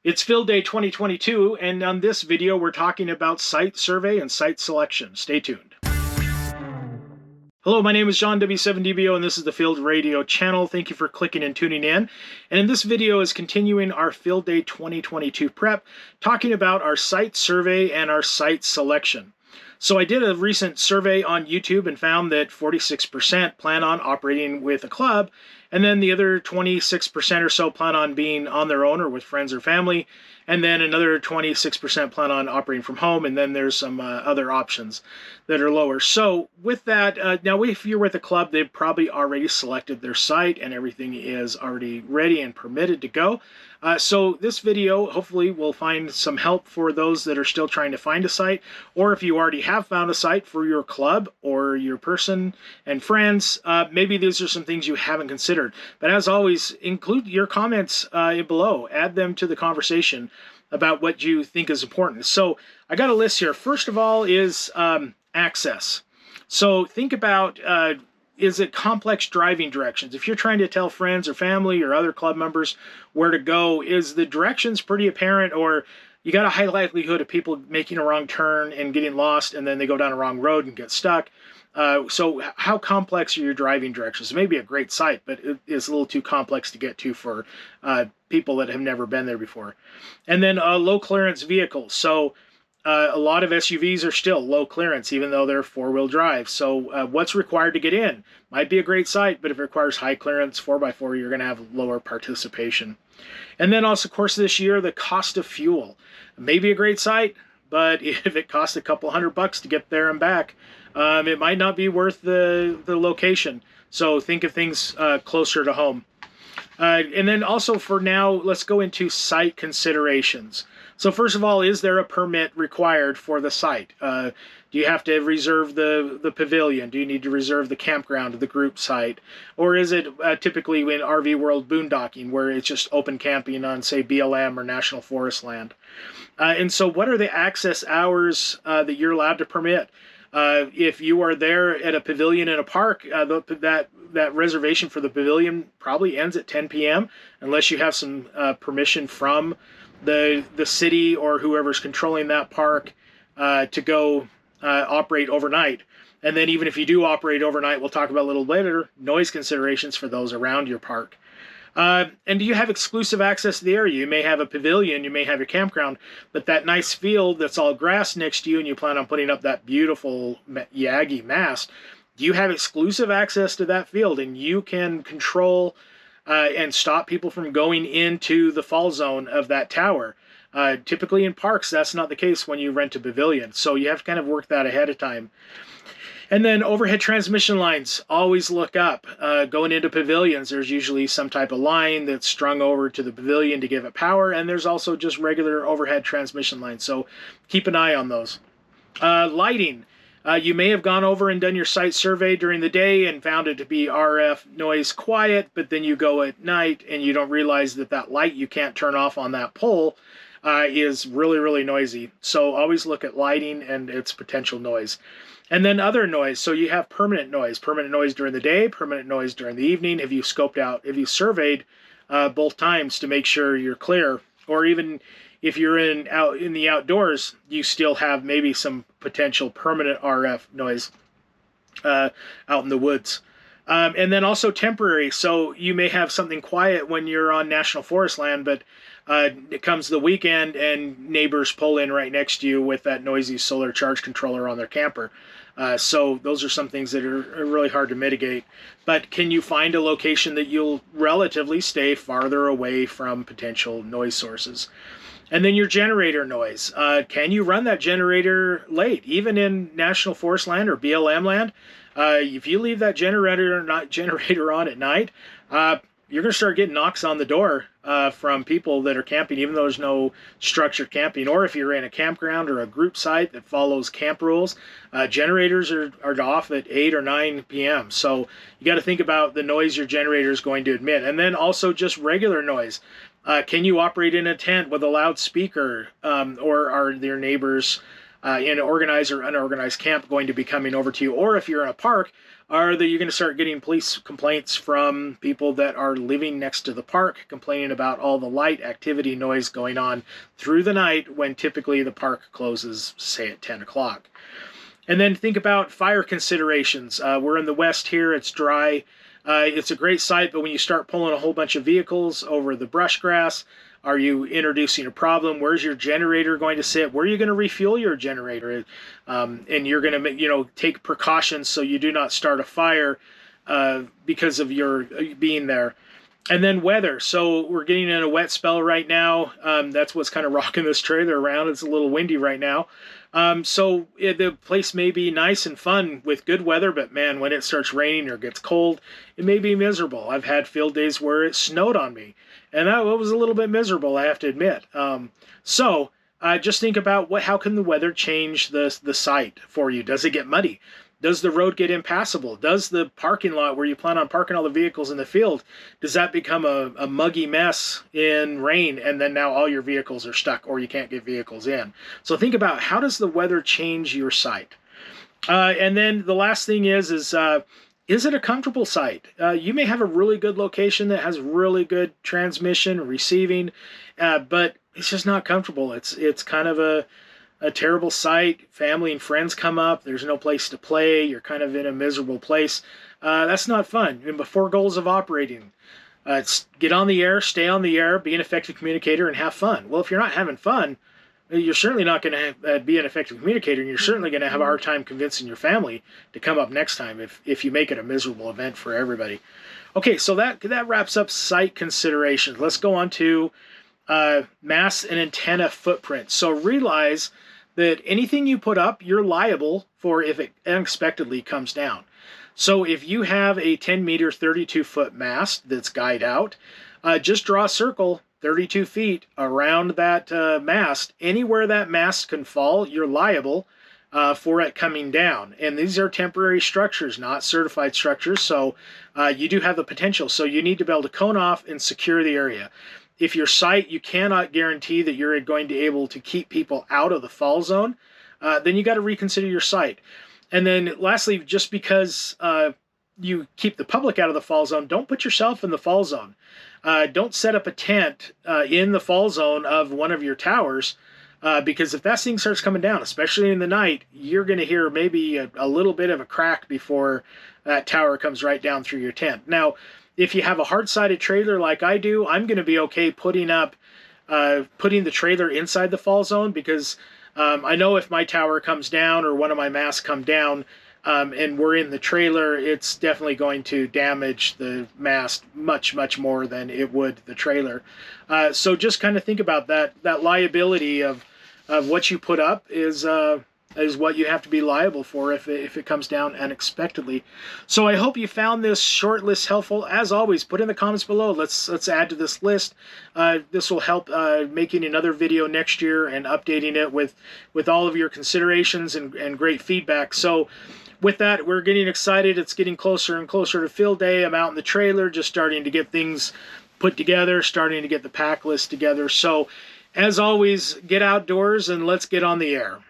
It's Field Day 2022, and on this video we're talking about site survey and site selection. Stay tuned. Hello, my name is John W7DBO, and this is the Field Radio channel. Thank you for clicking and tuning in. And in this video is continuing our Field Day 2022 prep, talking about our site survey and our site selection. So I did a recent survey on YouTube and found that 46% plan on operating with a club, and then the other 26% or so plan on being on their own or with friends or family, and then another 26% plan on operating from home, and then there's some other options that are lower. So with that, now if you're with a club, they've probably already selected their site and everything is already ready and permitted to go. So this video hopefully will find some help for those that are still trying to find a site, or if you already have found a site for your club or your person and friends, maybe these are some things you haven't considered. But as always, include your comments below, add them to the conversation about what you think is important. So I got a list here. First of all is access. So think about is it complex driving directions? If you're trying to tell friends or family or other club members where to go, is the directions pretty apparent, or you got a high likelihood of people making a wrong turn and getting lost and then they go down a wrong road and get stuck? So how complex are your driving directions? It may be a great site, but it is a little too complex to get to for people that have never been there before. And then low clearance vehicles. So a lot of SUVs are still low clearance, even though they're four-wheel drive. So what's required to get in? Might be a great site, but if it requires high clearance 4x4, you're going to have lower participation. And then also, of course, this year, the cost of fuel. Maybe a great site, but if it costs a couple $100 to get there and back, it might not be worth the location. So think of things closer to home. And then also for now, let's go into site considerations. So first of all, is there a permit required for the site? Do you have to reserve the pavilion? Do you need to reserve the campground or the group site? Or is it typically in RV World boondocking, where it's just open camping on, say, BLM or National Forest land? And so what are the access hours that you're allowed to permit? If you are there at a pavilion in a park, that reservation for the pavilion probably ends at 10 p.m. unless you have some permission from the city or whoever's controlling that park to go operate overnight. And then even if you do operate overnight, we'll talk about a little later, noise considerations for those around your park. And do you have exclusive access to the area? You may have a pavilion, you may have your campground, but that nice field that's all grass next to you and you plan on putting up that beautiful Yagi mast, do you have exclusive access to that field and you can control and stop people from going into the fall zone of that tower? Typically in parks, that's not the case when you rent a pavilion. So you have to kind of work that ahead of time. And then overhead transmission lines, always look up. Going into pavilions, there's usually some type of line that's strung over to the pavilion to give it power, and there's also just regular overhead transmission lines, so keep an eye on those. Lighting. You may have gone over and done your site survey during the day and found it to be RF noise quiet, but then you go at night and you don't realize that light you can't turn off on that pole is really, really noisy. So always look at lighting and its potential noise. And then other noise. So you have permanent noise during the day, permanent noise during the evening. Have you scoped out, have you surveyed both times to make sure you're clear? Or even if you're out in the outdoors, you still have maybe some potential permanent RF noise out in the woods. And then also temporary. So you may have something quiet when you're on National Forest land, but it comes the weekend and neighbors pull in right next to you with that noisy solar charge controller on their camper. So those are some things that are really hard to mitigate. But can you find a location that you'll relatively stay farther away from potential noise sources? And then your generator noise. Can you run that generator late? Even in National Forest land or BLM land, if you leave that generator on at night, you're going to start getting knocks on the door from people that are camping, even though there's no structured camping. Or if you're in a campground or a group site that follows camp rules, generators are off at 8 or 9 p.m. So you got to think about the noise your generator is going to emit. And then also just regular noise. Can you operate in a tent with a loudspeaker, or are there neighbors in organized or unorganized camp going to be coming over to you? Or if you're in a park, are you going to start getting police complaints from people that are living next to the park, complaining about all the light, activity, noise going on through the night when typically the park closes, say, at 10 o'clock? And then think about fire considerations. We're in the West here. It's dry. It's a great site, but when you start pulling a whole bunch of vehicles over the brush grass, are you introducing a problem? Where's your generator going to sit? Where are you going to refuel your generator? And you're going to, take precautions so you do not start a fire because of your being there. And then weather. So we're getting in a wet spell right now. That's what's kind of rocking this trailer around. It's a little windy right now. The place may be nice and fun with good weather, but man, when it starts raining or gets cold, it may be miserable. I've had field days where it snowed on me, and that was a little bit miserable, I have to admit. Just think about how can the weather change the site for you? Does it get muddy? Does the road get impassable? Does the parking lot where you plan on parking all the vehicles in the field, does that become a muggy mess in rain, and then now all your vehicles are stuck or you can't get vehicles in? So think about, how does the weather change your site? And then the last thing is it a comfortable site? You may have a really good location that has really good transmission, receiving, but it's just not comfortable. It's kind of a terrible site. Family and friends come up. There's no place to play. You're kind of in a miserable place. That's not fun. And before goals of operating, it's get on the air, stay on the air, be an effective communicator, and have fun. Well, if you're not having fun, you're certainly not going to be an effective communicator, and you're certainly going to have a hard time convincing your family to come up next time if you make it a miserable event for everybody. Okay, so that wraps up site considerations. Let's go on to mast and antenna footprint. So realize that anything you put up, you're liable for if it unexpectedly comes down. So if you have a 10 meter, 32 foot mast that's guyed out, just draw a circle 32 feet around that mast. Anywhere that mast can fall, you're liable for it coming down. And these are temporary structures, not certified structures. So you do have the potential. So you need to be able to cone off and secure the area. If your site, you cannot guarantee that you're going to be able to keep people out of the fall zone, then you got to reconsider your site. And then lastly, just because you keep the public out of the fall zone, don't put yourself in the fall zone. Don't set up a tent in the fall zone of one of your towers, because if that thing starts coming down, especially in the night, you're going to hear maybe a little bit of a crack before that tower comes right down through your tent. Now, if you have a hard-sided trailer like I do, I'm going to be okay putting the trailer inside the fall zone, because I know if my tower comes down or one of my masts come down and we're in the trailer, it's definitely going to damage the mast much, much more than it would the trailer. So just kind of think about that liability of what you put up is what you have to be liable for if it comes down unexpectedly. So I hope you found this short list helpful. As always, put in the comments below. Let's add to this list. This will help making another video next year and updating it with all of your considerations and great feedback. So with that, we're getting excited. It's getting closer and closer to field day. I'm out in the trailer, just starting to get things put together, starting to get the pack list together. So as always, get outdoors and let's get on the air.